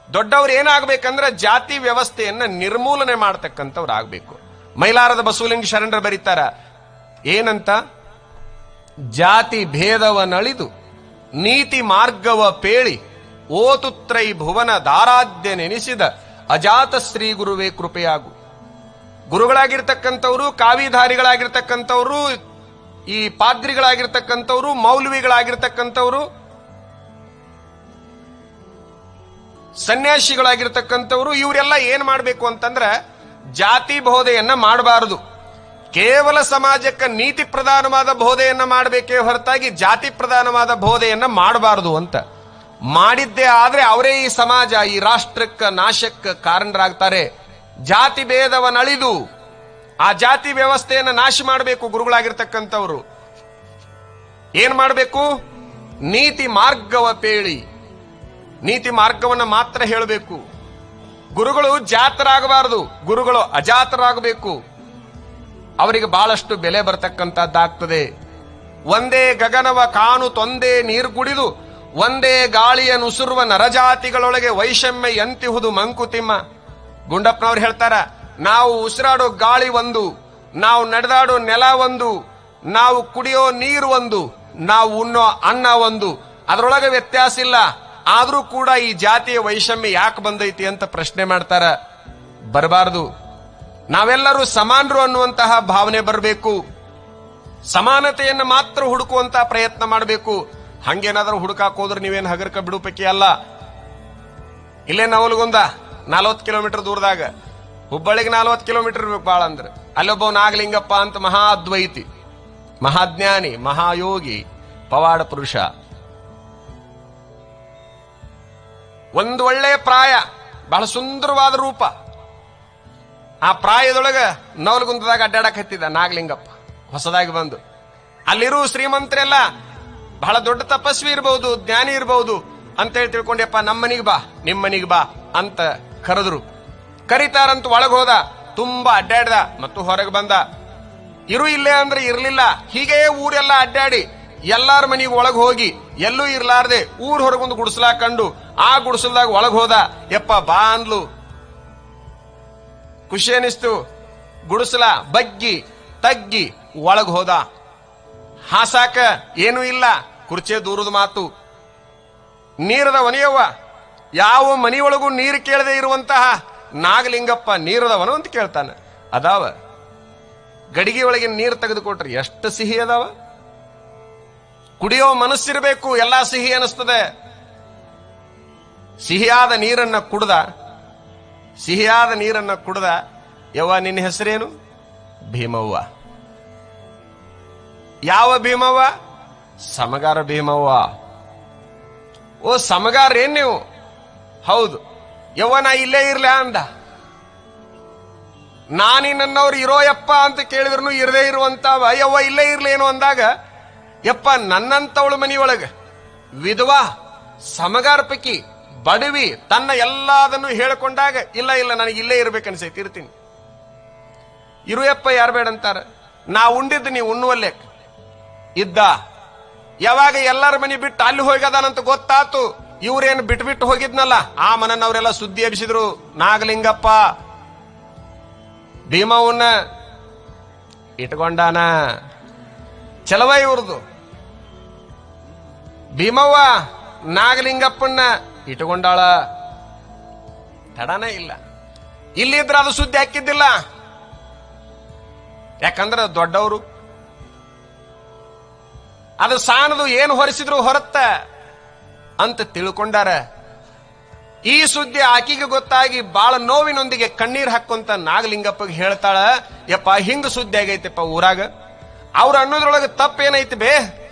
ದೊಡ್ಡವ್ರು ಏನಾಗಬೇಕಂದ್ರೆ ಜಾತಿ ವ್ಯವಸ್ಥೆಯನ್ನ ನಿರ್ಮೂಲನೆ ಮಾಡ್ತಕ್ಕಂಥವ್ರು ಆಗ್ಬೇಕು. ಮೈಲಾರದ ಬಸವಲಿಂಗ ಶರಣರು ಬರೀತಾರ ಏನಂತ, ಜಾತಿ ಭೇದವನಳಿದು ನೀತಿ ಮಾರ್ಗವ ಪೇಳಿ ಓತುತ್ರೈ ಭುವನ ದಾರಾಧ್ಯ ನೆನೆಸಿದ ಅಜಾತ ಶ್ರೀ ಗುರುವೇ ಕೃಪೆಯಾಗು. ಗುರುಗಳಾಗಿರ್ತಕ್ಕಂಥವ್ರು, ಕಾವಿಧಾರಿಗಳಾಗಿರ್ತಕ್ಕಂಥವ್ರು, ಈ ಪಾದ್ರಿಗಳಾಗಿರ್ತಕ್ಕಂಥವ್ರು, ಮೌಲ್ವಿಗಳಾಗಿರ್ತಕ್ಕಂಥವ್ರು, ಸನ್ಯಾಸಿಗಳಾಗಿರ್ತಕ್ಕಂಥವ್ರು, ಇವರೆಲ್ಲ ಏನ್ ಮಾಡಬೇಕು ಅಂತಂದ್ರೆ ಜಾತಿ ಬೋಧೆಯನ್ನ ಮಾಡಬಾರದು. ಕೇವಲ ಸಮಾಜಕ್ಕೆ ನೀತಿ ಪ್ರಧಾನವಾದ ಬೋಧೆಯನ್ನ ಮಾಡಬೇಕೇ ಹೊರತಾಗಿ ಜಾತಿ ಪ್ರಧಾನವಾದ ಬೋಧೆಯನ್ನ ಮಾಡಬಾರದು ಅಂತ. ಮಾಡಿದ್ದೇ ಆದ್ರೆ ಅವರೇ ಈ ಸಮಾಜ, ಈ ರಾಷ್ಟ್ರಕ್ಕೆ ನಾಶಕ್ಕೆ ಕಾರಣರಾಗ್ತಾರೆ. ಜಾತಿ ಭೇದವನ್ನಳಿದು ಆ ಜಾತಿ ವ್ಯವಸ್ಥೆಯನ್ನ ನಾಶ ಮಾಡಬೇಕು. ಗುರುಗಳಾಗಿರ್ತಕ್ಕಂಥವ್ರು ಏನ್ ಮಾಡಬೇಕು? ನೀತಿ ಮಾರ್ಗವ ಪೇಳಿ, ನೀತಿ ಮಾರ್ಗವನ್ನ ಮಾತ್ರ ಹೇಳಬೇಕು. ಗುರುಗಳು ಜಾತರಾಗಬಾರದು, ಗುರುಗಳು ಅಜಾತರಾಗಬೇಕು. ಅವರಿಗೆ ಬಹಳಷ್ಟು ಬೆಲೆ ಬರ್ತಕ್ಕಂಥದ್ದಾಗ್ತದೆ. ಒಂದೇ ಗಗನವ ಕಾನು ತೊಂದೇ ನೀರು ಕುಡಿದು ಒಂದೇ ಗಾಳಿಯ ನುಸುರುವ ನರಜಾತಿಗಳೊಳಗೆ ವೈಷಮ್ಯ ಎಂತಿಹುದು ಮಂಕುತಿಮ್ಮ. ಗುಂಡಪ್ಪನವ್ರು ಹೇಳ್ತಾರ, ನಾವು ಉಸಿರಾಡೋ ಗಾಳಿ ಒಂದು, ನಾವು ನಡೆದಾಡೋ ನೆಲ ಒಂದು, ನಾವು ಕುಡಿಯೋ ನೀರು ಒಂದು, ನಾವು ಉಣ್ಣೋ ಅನ್ನ ಒಂದು, ಅದರೊಳಗೆ ವ್ಯತ್ಯಾಸ ಇಲ್ಲ. ಆದ್ರೂ ಕೂಡ ಈ ಜಾತಿಯ ವೈಷಮ್ಯ ಯಾಕೆ ಬಂದೈತಿ ಅಂತ ಪ್ರಶ್ನೆ ಮಾಡ್ತಾರ. ಬರಬಾರದು. ನಾವೆಲ್ಲರೂ ಸಮಾನರು ಅನ್ನುವಂತಹ ಭಾವನೆ ಬರಬೇಕು. ಸಮಾನತೆಯನ್ನು ಮಾತ್ರ ಹುಡುಕುವಂತಹ ಪ್ರಯತ್ನ ಮಾಡಬೇಕು. ಹಂಗೇನಾದ್ರೂ ಹುಡುಕಾಕ್ ಹೋದ್ರೆ ನೀವೇನು ಹಗರ್ಕ ಬಿಡು ಪೈಕಿ ಅಲ್ಲ. ಇಲ್ಲೇ ನವಲಗುಂದ 40 ಕಿಲೋಮೀಟರ್ ದೂರದಾಗ, ಹುಬ್ಬಳ್ಳಿಗೆ 40 ಕಿಲೋಮೀಟರ್ ಇರ್ಬೇಕು ಬಾಳ ಅಂದ್ರೆ. ಅಲ್ಲೊಬ್ಬ ನಾಗಲಿಂಗಪ್ಪ ಅಂತ ಮಹಾ ಅದ್ವೈತಿ, ಮಹಾಜ್ಞಾನಿ, ಮಹಾಯೋಗಿ, ಪವಾಡ ಪುರುಷ. ಒಂದು ಒಳ್ಳೆಯ ಪ್ರಾಯ, ಬಹಳ ಸುಂದರವಾದ ರೂಪ. ಆ ಪ್ರಾಯದೊಳಗ ನವಲಗುಂದದಾಗ ಅಡ್ಡಾಡಕ್ ಹತ್ತಿದ ನಾಗಲಿಂಗಪ್ಪ ಹೊಸದಾಗಿ ಬಂದು. ಅಲ್ಲಿರೋ ಶ್ರೀಮಂತರೆಲ್ಲ ಬಹಳ ದೊಡ್ಡ ತಪಸ್ವಿ ಇರಬಹುದು, ಜ್ಞಾನಿ ಇರಬಹುದು ಅಂತೇಳಿ ತಿಳ್ಕೊಂಡ್ಯಪ್ಪ, ನಮ್ಮ ಮನಿಗೆ ಬಾ, ನಿಮ್ಮ ಮನಿಗೆ ಬಾ ಅಂತ ಕರೆದ್ರು. ಕರಿತಾರಂತ ಒಳಗೆ ಹೋದ, ತುಂಬಾ ಅಡ್ಡಾಡ್ದ ಮತ್ತು ಹೊರಗೆ ಬಂದ. ಇರು ಇಲ್ಲೇ ಅಂದ್ರೆ ಇರ್ಲಿಲ್ಲ. ಹೀಗೆ ಊರೆಲ್ಲ ಅಡ್ಡಾಡಿ ಎಲ್ಲಾರ ಮನಿಗೆ ಒಳಗೆ ಹೋಗಿ ಎಲ್ಲೂ ಇರ್ಲಾರ್ದೆ ಊರ್ ಹೊರಗೊಂದು ಗುಡಿಸಲಾ ಕಂಡು ಆ ಗುಡಿಸಲ್ದಾಗ ಒಳಗೆ ಹೋದ. ಯಪ್ಪ ಬಾ ಅಂದ್ಲು, ಖುಷಿ ಅನಿಸ್ತು. ಗುಡಿಸಲ ಬಗ್ಗಿ ತಗ್ಗಿ ಒಳಗೆ ಹೋದ. ಹಾಸಾಕ ಏನೂ ಇಲ್ಲ, ಕುರ್ಚೆ ದೂರದ ಮಾತು. ನೀರದ ಒನೆಯವ್ವ, ಯಾವ ಮನೆಯೊಳಗೂ ನೀರು ಕೇಳದೆ ಇರುವಂತಹ ನಾಗಲಿಂಗಪ್ಪ ನೀರದವನು ಅಂತ ಕೇಳ್ತಾನ. ಅದಾವ ಗಡಿಗೆ ಒಳಗೆ ನೀರು ತೆಗೆದುಕೊಟ್ರಿ ಎಷ್ಟು ಸಿಹಿ ಅದಾವ. ಕುಡಿಯೋ ಮನಸ್ಸಿರಬೇಕು, ಎಲ್ಲಾ ಸಿಹಿ ಅನಿಸ್ತದೆ. ಸಿಹಿಯಾದ ನೀರನ್ನ ಕುಡ್ದ. ಯವ್ವ ನಿನ್ನ ಹೆಸರೇನು? ಭೀಮವ್ವ. ಯಾವ ಭೀಮವ್ವ? ಸಮಗಾರ ಭೀಮವ್ವ. ಓ ಸಮಗಾರ ಏನ್ ನೀವು? ಹೌದು. ಯವ್ವ ನಾ ಇಲ್ಲೇ ಇರ್ಲ ಅಂದ. ನಾನಿ ನನ್ನವ್ರು ಇರೋ ಯಪ್ಪ ಅಂತ ಕೇಳಿದ್ರು ಇರದೇ ಇರುವಂತವ. ಯವ್ವ ಇಲ್ಲೇ ಇರ್ಲೇನು ಅಂದಾಗ, ಯಪ್ಪ ನನ್ನಂತವಳು ಮನಿಯೊಳಗ ವಿಧವಾ ಸಮಗಾರ ಪೈಕಿ ಬಡವಿ ತನ್ನ ಎಲ್ಲದನ್ನು ಹೇಳಿಕೊಂಡಾಗ, ಇಲ್ಲ ನನಗೆ ಇಲ್ಲೇ ಇರ್ಬೇಕನ್ಸೈತಿ, ಇರ್ತೀನಿ. ಇರುಯಪ್ಪ ಯಾರು ಬೇಡ ಅಂತಾರ. ನಾ ಉಂಡಿದ್ದು ನೀವು ಉಣ್ಣುವಲ್ಲೇ ಇದ್ದ. ಯಾವಾಗ ಎಲ್ಲರ ಮನಿ ಬಿಟ್ಟು ಅಲ್ಲಿ ಹೋಗದಾನಂತ ಗೊತ್ತಾತು, ಇವ್ರೇನು ಬಿಟ್ಟು ಹೋಗಿದ್ನಲ್ಲ, ಆ ಮನನವರೆಲ್ಲ ಸುದ್ದಿ ಎಬ್ಬಿಸಿದ್ರು. ನಾಗಲಿಂಗಪ್ಪ ಭೀಮವನ್ನ ಇಟ್ಕೊಂಡಾನ. ಚಲವ ಇವ್ರದು. ಭೀಮವ್ವ ನಾಗಲಿಂಗಪ್ಪನ್ನ ಇಟ್ಟುಕೊಂಡಾಳ. ತಡನೇ ಇಲ್ಲ. ಇಲ್ಲಿದ್ರೆ ಅದು ಸುದ್ದಿ ಹಾಕಿದ್ದಿಲ್ಲ. ಯಾಕಂದ್ರೆ ದೊಡ್ಡವರು ಅದು ಸಾಣದು ಏನು ಹೊರಿಸಿದ್ರು ಹೊರತ್ತ ಅಂತ ತಿಳ್ಕೊಂಡಾರ. ಈ ಸುದ್ದಿ ಆಕಿಗೆ ಗೊತ್ತಾಗಿ ಬಾಳ ನೋವಿನೊಂದಿಗೆ ಕಣ್ಣೀರ್ ಹಾಕೊಂತ ನಾಗಲಿಂಗಪ್ಪಗೆ ಹೇಳ್ತಾಳ, ಯಪ್ಪ ಹಿಂಗ ಸುದ್ದಿ ಆಗೈತಪ್ಪ ಊರಾಗ. ಅವ್ರ ಅನ್ನೋದ್ರೊಳಗೆ ತಪ್ಪೇನೈತಿ ಬೇ?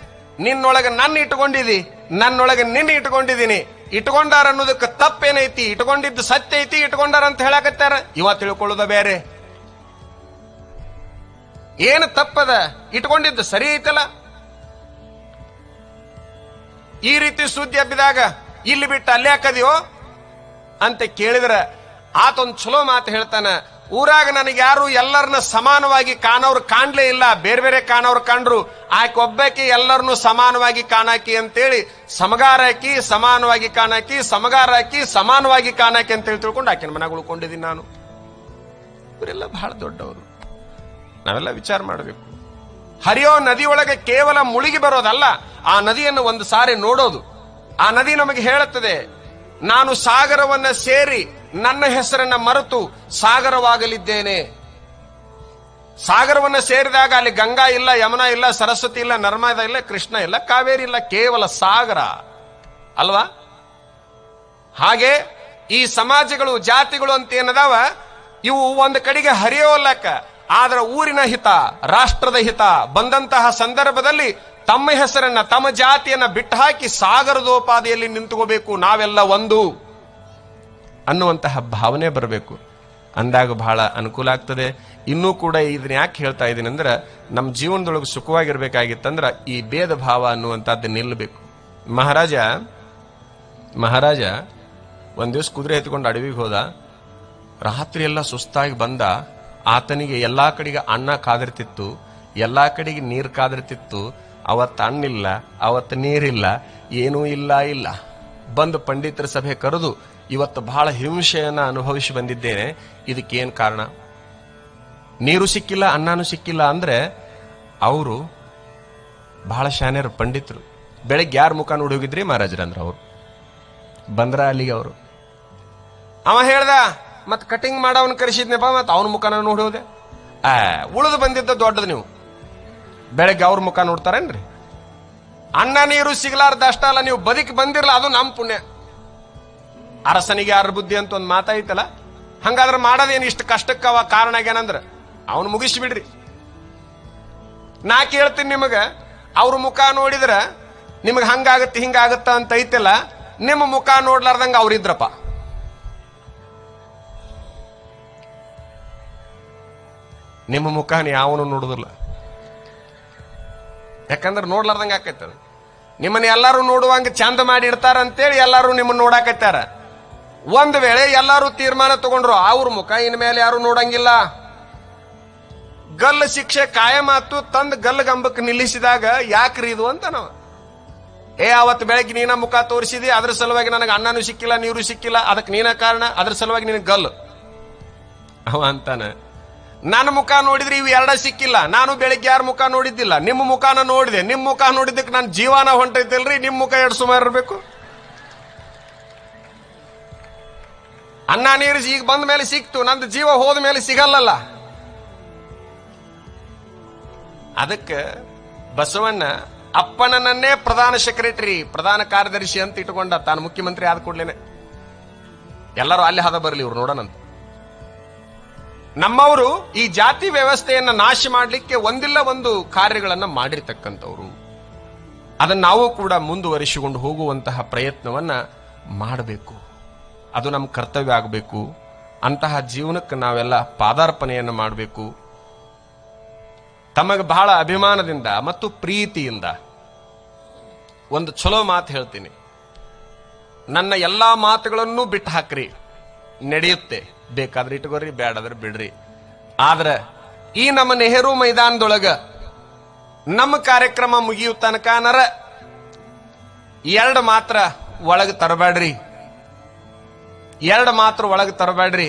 ನಿನ್ನೊಳಗೆ ನನ್ನ ಇಟ್ಕೊಂಡಿದಿ, ನನ್ನೊಳಗೆ ನಿನ್ನ ಇಟ್ಕೊಂಡಿದೀನಿ. ಇಟ್ಕೊಂಡಾರ ಅನ್ನೋದಕ್ಕೆ ತಪ್ಪೇನೈತಿ? ಇಟ್ಕೊಂಡಿದ್ದು ಸತ್ಯ ಐತಿ, ಇಟ್ಕೊಂಡಾರ ಅಂತ ಹೇಳಕತ್ತಾರ. ಇವ ತಿಳ್ಕೊಳ್ಳೋದ ಬೇರೆ. ಏನು ತಪ್ಪದ? ಇಟ್ಕೊಂಡಿದ್ದು ಸರಿ ಐತಲ್ಲ. ಈ ರೀತಿ ಸುದ್ದಿ ಹಬ್ಬಿದಾಗ ಇಲ್ಲಿ ಬಿಟ್ಟು ಅಲ್ಲೇ ಹಾಕದಿಯೋ ಅಂತ ಕೇಳಿದ್ರ ಆತೊಂದು ಚಲೋ ಮಾತು ಹೇಳ್ತಾನ. ಊರಾಗ ನನಗೆ ಯಾರು ಎಲ್ಲರನ್ನ ಸಮಾನವಾಗಿ ಕಾಣೋರು ಕಾಣ್ಲೇ ಇಲ್ಲ, ಬೇರೆ ಬೇರೆ ಕಾಣೋರು ಕಂಡ್ರು, ಆಕೆ ಒಬ್ಬಾಕಿ ಎಲ್ಲರನ್ನು ಸಮಾನವಾಗಿ ಕಾಣಾಕಿ ಅಂತೇಳಿ ಸಮಗಾರ ಹಾಕಿ ಸಮಾನವಾಗಿ ಕಾಣಾಕಿ, ಸಮಗಾರ ಹಾಕಿ ಸಮಾನವಾಗಿ ಕಾಣಾಕಿ ಅಂತೇಳಿ ತಿಳ್ಕೊಂಡು ಆಕೆನ ಮನೆಗೆ ಉಳ್ಕೊಂಡಿದ್ದೀನಿ ನಾನು. ಇವರೆಲ್ಲ ಬಹಳ ದೊಡ್ಡವರು, ನಾವೆಲ್ಲ ವಿಚಾರ ಮಾಡಬೇಕು. ಹರಿಯೋ ನದಿಯೊಳಗೆ ಕೇವಲ ಮುಳುಗಿ ಬರೋದಲ್ಲ, ಆ ನದಿಯನ್ನು ಒಂದು ಸಾರಿ ನೋಡೋದು. ಆ ನದಿ ನಮಗೆ ಹೇಳುತ್ತದೆ, ನಾನು ಸಾಗರವನ್ನ ಸೇರಿ ನನ್ನ ಹೆಸರನ್ನ ಮರೆತು ಸಾಗರವಾಗಲಿದ್ದೇನೆ. ಸಾಗರವನ್ನ ಸೇರಿದಾಗ ಅಲ್ಲಿ ಗಂಗಾ ಇಲ್ಲ, ಯಮುನಾ ಇಲ್ಲ, ಸರಸ್ವತಿ ಇಲ್ಲ, ನರ್ಮದಾ ಇಲ್ಲ, ಕೃಷ್ಣ ಇಲ್ಲ, ಕಾವೇರಿ ಇಲ್ಲ, ಕೇವಲ ಸಾಗರ ಅಲ್ವಾ? ಹಾಗೆ ಈ ಸಮಾಜಗಳು, ಜಾತಿಗಳು ಅಂತ ಏನದಾವ, ಇವು ಒಂದು ಕಡೆಗೆ ಹರಿಯೋಲ್ಲಕ್ಕ, ಆದ್ರ ಊರಿನ ಹಿತ, ರಾಷ್ಟ್ರದ ಹಿತ ಬಂದಂತಹ ಸಂದರ್ಭದಲ್ಲಿ ತಮ್ಮ ಹೆಸರನ್ನ, ತಮ್ಮ ಜಾತಿಯನ್ನ ಬಿಟ್ಟು ಹಾಕಿ ಸಾಗರದೋಪಾದಿಯಲ್ಲಿ ನಿಂತುಕೋಬೇಕು, ನಾವೆಲ್ಲ ಒಂದು ಅನ್ನುವಂತಹ ಭಾವನೆ ಬರಬೇಕು. ಅಂದಾಗ ಬಹಳ ಅನುಕೂಲ ಆಗ್ತದೆ. ಇನ್ನೂ ಕೂಡ ಇದನ್ನ ಯಾಕೆ ಹೇಳ್ತಾ ಇದ್ದೀನಿ ಅಂದ್ರೆ, ನಮ್ಮ ಜೀವನದೊಳಗೆ ಸುಖವಾಗಿರ್ಬೇಕಾಗಿತ್ತಂದ್ರ ಈ ಭೇದ ಭಾವ ಅನ್ನುವಂಥದ್ದು ನಿಲ್ಲಬೇಕು. ಮಹಾರಾಜ ಒಂದ್ ದಿವಸ ಕುದುರೆ ಎತ್ಕೊಂಡು ಅಡವಿಗೆ ಹೋದ. ರಾತ್ರಿ ಎಲ್ಲ ಸುಸ್ತಾಗಿ ಬಂದ. ಆತನಿಗೆ ಎಲ್ಲಾ ಕಡೆಗೆ ಅನ್ನ ಕಾದಿರ್ತಿತ್ತು, ಎಲ್ಲಾ ಕಡೆಗೆ ನೀರು ಕಾದಿರ್ತಿತ್ತು. ಅವತ್ತು ಹಣ್ಣಿಲ್ಲ, ಅವತ್ತು ನೀರಿಲ್ಲ, ಏನೂ ಇಲ್ಲ. ಬಂದು ಪಂಡಿತರ ಸಭೆ ಕರೆದು, ಇವತ್ತು ಬಹಳ ಹಿಂಸೆಯನ್ನ ಅನುಭವಿಸಿ ಬಂದಿದ್ದೇನೆ, ಇದಕ್ಕೇನ್ ಕಾರಣ? ನೀರು ಸಿಕ್ಕಿಲ್ಲ, ಅನ್ನನೂ ಸಿಕ್ಕಿಲ್ಲ ಅಂದ್ರೆ ಅವರು ಬಹಳ ಶಾನ್ಯರು, ಪಂಡಿತರು. ಬೆಳಗ್ಗೆ ಯಾರ ಮುಖ ನೋಡಿ ಹೋಗಿದ್ರಿ ಮಹಾರಾಜರಂದ್ರ ಅವರು ಬಂದ್ರ ಅಲ್ಲಿಗೆ. ಅವರು ಅವ ಹೇಳ್ದ, ಮತ್ ಕಟಿಂಗ್ ಮಾಡವನ್ ಕರೆಸಿದ್ನಪ್ಪ, ಮತ್ ಅವನ ಮುಖನ ನೋಡಿ ಹೋದೆ. ಉಳಿದು ಬಂದಿದ್ದ ದೊಡ್ಡದು, ನೀವು ಬೆಳಗ್ಗೆ ಅವ್ರ ಮುಖ ನೋಡ್ತಾರೇನ್ರಿ? ಅನ್ನ ನೀರು ಸಿಗಲಾರ್ದ ಅಷ್ಟ ಅಲ್ಲ, ನೀವು ಬದುಕಿ ಬಂದಿರಲ್ಲ, ಅದು ನಮ್ ಪುಣ್ಯ. ಅರಸನಿಗೆ ಅರ ಬುದ್ಧಿ ಅಂತ ಒಂದು ಮಾತಾಯ್ತಲ್ಲ, ಹಂಗಾದ್ರೆ ಮಾಡೋದೇನು ಇಷ್ಟು ಕಷ್ಟಕ್ಕವ ಕಾರಣ ಏನಂದ್ರ ಅವನು ಮುಗಿಸ್ಬಿಡ್ರಿ. ನಾ ಕೇಳ್ತೀನಿ ನಿಮಗ, ಅವ್ರ ಮುಖ ನೋಡಿದ್ರ ನಿಮಗ್ ಹಂಗಾಗತ್ತೆ ಹಿಂಗಾಗತ್ತ ಅಂತ ಐತಲ್ಲ, ನಿಮ್ಮ ಮುಖ ನೋಡ್ಲಾರ್ದಂಗ ಅವ್ರಿದ್ರಪ್ಪ. ನಿಮ್ಮ ಮುಖನ ಯಾವನು ನೋಡುದಿಲ್ಲ, ಯಾಕಂದ್ರೆ ನೋಡ್ಲಾರ್ದಂಗ ಆಕೈತ. ನಿಮ್ಮನ್ನ ಎಲ್ಲಾರು ನೋಡುವಂಗ ಚಂದ ಮಾಡಿ ಇಡ್ತಾರ ಅಂತೇಳಿ ಎಲ್ಲಾರು ನಿಮ್ಮನ್ನ ನೋಡಾಕೈತಾರ. ಒಂದ್ ವೇಳೆ ಎಲ್ಲಾರು ತೀರ್ಮಾನ ತಗೊಂಡ್ರು ಅವ್ರ ಮುಖ ಇನ್ಮೇಲೆ ಯಾರು ನೋಡಂಗಿಲ್ಲ, ಗಲ್ಲ ಶಿಕ್ಷೆ ಕಾಯಮಾತು ತಂದ್ ಗಲ್ಲಗಂಬಕ್ ನಿಲ್ಲಿಸಿದಾಗ ಯಾಕ್ರಿ ಇದು ಅಂತ ನಾವು, ಅವತ್ತು ಬೆಳಗ್ಗೆ ನೀನ ಮುಖ ತೋರಿಸಿದಿ, ಅದ್ರ ಸಲುವಾಗಿ ನನಗೆ ಅನ್ನನೂ ಸಿಕ್ಕಿಲ್ಲ, ನೀರು ಸಿಕ್ಕಿಲ್ಲ, ಅದಕ್ಕೆ ನೀನ ಕಾರಣ, ಅದ್ರ ಸಲುವಾಗಿ ನಿನಗೆ ಗಲ್ಲು. ಅವ ಅಂತಾನ, ನನ್ನ ಮುಖ ನೋಡಿದ್ರೆ ಇವು ಎರಡ ಸಿಕ್ಕಿಲ್ಲ, ನಾನು ಬೆಳಿಗ್ಗೆ ಯಾರ ಮುಖ ನೋಡಿದ್ದಿಲ್ಲ, ನಿಮ್ಮ ಮುಖಾನ ನೋಡಿದೆ, ನಿಮ್ಮ ಮುಖ ನೋಡಿದ್ದಕ್ಕೆ ನನ್ನ ಜೀವನ ಹೊಂಟೈತಿಲ್ರಿ, ನಿಮ್ಮ ಮುಖ ಎರಡು ಸುಮಾರು ಇರಬೇಕು. ಅನ್ನ ನೀರು ಈಗ ಬಂದ ಮೇಲೆ ಸಿಕ್ತು, ನಂದು ಜೀವ ಹೋದ ಮೇಲೆ ಸಿಗಲ್ಲಲ್ಲ. ಅದಕ್ಕೆ ಬಸವಣ್ಣ ಅಪ್ಪನನ್ನೇ ಪ್ರಧಾನ ಸೆಕ್ರೆಟರಿ, ಪ್ರಧಾನ ಕಾರ್ಯದರ್ಶಿ ಅಂತ ಇಟ್ಟುಕೊಂಡ. ತಾನು ಮುಖ್ಯಮಂತ್ರಿ ಆದ ಕೂಡಲೇನೆ ಎಲ್ಲರೂ ಅಲ್ಲಿ ಹದ ಬರಲಿ ಇವ್ರು ನೋಡೋಣಂತ. ನಮ್ಮವರು ಈ ಜಾತಿ ವ್ಯವಸ್ಥೆಯನ್ನ ನಾಶ ಮಾಡಲಿಕ್ಕೆ ಒಂದಿಲ್ಲ ಒಂದು ಕಾರ್ಯಗಳನ್ನ ಮಾಡಿರ್ತಕ್ಕಂಥವ್ರು. ಅದನ್ನ ನಾವು ಕೂಡ ಮುಂದುವರಿಸಿಕೊಂಡು ಹೋಗುವಂತಹ ಪ್ರಯತ್ನವನ್ನ ಮಾಡಬೇಕು. ಅದು ನಮ್ಮ ಕರ್ತವ್ಯ ಆಗಬೇಕು. ಅಂತಹ ಜೀವನಕ್ಕೆ ನಾವೆಲ್ಲ ಪಾದಾರ್ಪಣೆಯನ್ನು ಮಾಡಬೇಕು. ತಮಗೆ ಬಹಳ ಅಭಿಮಾನದಿಂದ ಮತ್ತು ಪ್ರೀತಿಯಿಂದ ಒಂದು ಚಲೋ ಮಾತು ಹೇಳ್ತೀನಿ, ನನ್ನ ಎಲ್ಲಾ ಮಾತುಗಳನ್ನು ಬಿಟ್ಟು ಹಾಕ್ರಿ, ನಡೆಯುತ್ತೆ, ಬೇಕಾದ್ರೆ ಇಟ್ಕೋರಿ, ಬೇಡಾದ್ರೆ ಬಿಡ್ರಿ. ಆದ್ರೆ ಈ ನಮ್ಮ ನೆಹರು ಮೈದಾನದೊಳಗ ನಮ್ಮ ಕಾರ್ಯಕ್ರಮ ಮುಗಿಯೋ ತನಕನರ ಎರಡು ಮಾತ್ರ ಒಳಗೆ ತರಬೇಡ್ರಿ, ಎರಡು ಮಾತ್ರ ಒಳಗೆ ತರಬೇಡ್ರಿ.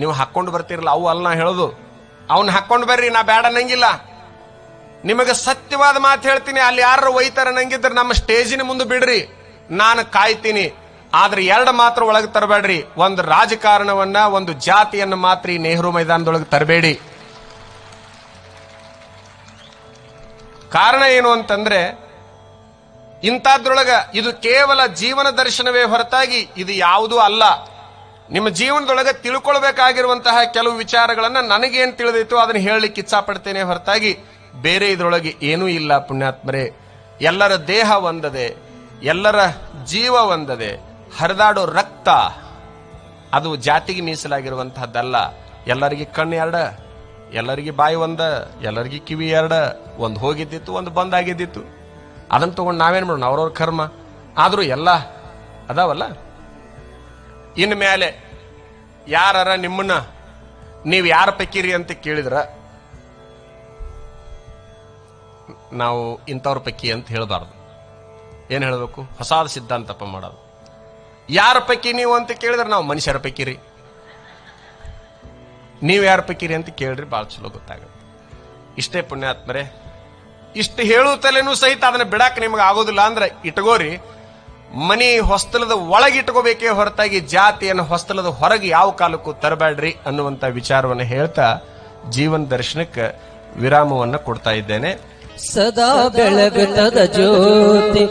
ನೀವು ಹಾಕೊಂಡು ಬರ್ತಿರಲ್ಲ ಅವು ಅಲ್ಲ ನಾ ಹೇಳೋದು, ಅವನ್ ಹಾಕೊಂಡು ಬರ್ರಿ, ನಾ ಬೇಡ ನಂಗಿಲ್ಲ. ನಿಮಗೆ ಸತ್ಯವಾದ ಮಾತು ಹೇಳ್ತೀನಿ, ಅಲ್ಲಿ ಯಾರು ಒಯ್ತಾರ ನಂಗಿದ್ರೆ ನಮ್ಮ ಸ್ಟೇಜಿನ ಮುಂದೆ ಬಿಡ್ರಿ, ನಾನು ಕಾಯ್ತೀನಿ. ಆದ್ರೆ ಎರಡು ಮಾತ್ರ ಒಳಗೆ ತರಬೇಡ್ರಿ. ಒಂದು ರಾಜಕಾರಣವನ್ನ, ಒಂದು ಜಾತಿಯನ್ನ ಮಾತ್ರ ಈ ನೆಹರು ಮೈದಾನದೊಳಗೆ ತರಬೇಡಿ. ಕಾರಣ ಏನು ಅಂತಂದ್ರೆ, ಇಂಥದ್ರೊಳಗ ಇದು ಕೇವಲ ಜೀವನ ದರ್ಶನವೇ ಹೊರತಾಗಿ ಇದು ಯಾವುದೂ ಅಲ್ಲ. ನಿಮ್ಮ ಜೀವನದೊಳಗೆ ತಿಳ್ಕೊಳ್ಬೇಕಾಗಿರುವಂತಹ ಕೆಲವು ವಿಚಾರಗಳನ್ನ ನನಗೇನು ತಿಳಿದಿತ್ತು ಅದನ್ನ ಹೇಳಲಿಕ್ಕೆ ಇಚ್ಛಾಪಡ್ತೇನೆ ಹೊರತಾಗಿ ಬೇರೆ ಇದ್ರೊಳಗೆ ಏನೂ ಇಲ್ಲ. ಪುಣ್ಯಾತ್ಮರೇ, ಎಲ್ಲರ ದೇಹ ಒಂದದೆ, ಎಲ್ಲರ ಜೀವ ಒಂದದೆ, ಹರಿದಾಡೋ ರಕ್ತ ಅದು ಜಾತಿಗೆ ಮೀಸಲಾಗಿರುವಂತಹದ್ದಲ್ಲ. ಎಲ್ಲರಿಗೆ ಕಣ್ಣು ಎರಡ, ಎಲ್ಲರಿಗೆ ಬಾಯಿ ಒಂದ, ಎಲ್ಲರಿಗೆ ಕಿವಿ ಎರಡ, ಒಂದು ಹೋಗಿದ್ದಿತ್ತು, ಒಂದು ಬಂದಾಗಿದ್ದಿತ್ತು. ಅದನ್ನ ತಗೊಂಡು ನಾವೇನ್ ಮಾಡೋಣ, ಅವ್ರವ್ರ ಕರ್ಮ. ಆದ್ರೂ ಎಲ್ಲ ಅದಾವಲ್ಲ. ಇನ್ ಮೇಲೆ ಯಾರ ನಿಮ್ಮನ್ನ ನೀವು ಯಾರ ಪೈಕಿರಿ ಅಂತ ಕೇಳಿದ್ರ ನಾವು ಇಂಥವ್ರ ಪೈಕಿ ಅಂತ ಹೇಳಬಾರ್ದು. ಏನ್ ಹೇಳಬೇಕು? ಹೊಸಾದ ಸಿದ್ಧಾಂತಪ್ಪ ಮಾಡೋದು. ಯಾರ ಪೈಕಿ ನೀವು ಅಂತ ಕೇಳಿದ್ರೆ ನಾವು ಮನುಷ್ಯರ ಪೈಕಿರಿ. ನೀವು ಯಾರ ಪೈಕಿರಿ ಅಂತ ಕೇಳ್ರಿ, ಬಹಳ ಚಲೋ ಗೊತ್ತಾಗುತ್ತೆ. ಇಷ್ಟೇ ಪುಣ್ಯಾತ್ಮರೇ. ಇಷ್ಟು ಹೇಳುತ್ತಲೇನೂ ಸಹಿತ ಅದನ್ನ ಬಿಡಾಕ ನಿಮ್ಗೆ ಆಗೋದಿಲ್ಲ ಅಂದ್ರೆ ಇಟ್ಕೋರಿ. ಮನಿ ಹೊಸ್ತಲದ ಒಳಗೆ ಇಟ್ಕೋಬೇಕೇ ಹೊರತಾಗಿ ಜಾತಿಯನ್ನು ಹೊಸ್ತಲದ ಹೊರಗೆ ಯಾವ ಕಾಲಕ್ಕೂ ತರಬೇಡ್ರಿ ಅನ್ನುವಂತ ವಿಚಾರವನ್ನು ಹೇಳ್ತಾ ಜೀವನ ದರ್ಶನಕ್ಕೆ ವಿರಾಮವನ್ನು ಕೊಡ್ತಾ ಇದ್ದೇನೆ. ಸದಾ ಬೆಳಗುತ್ತದ ಜ್ಯೋತಿ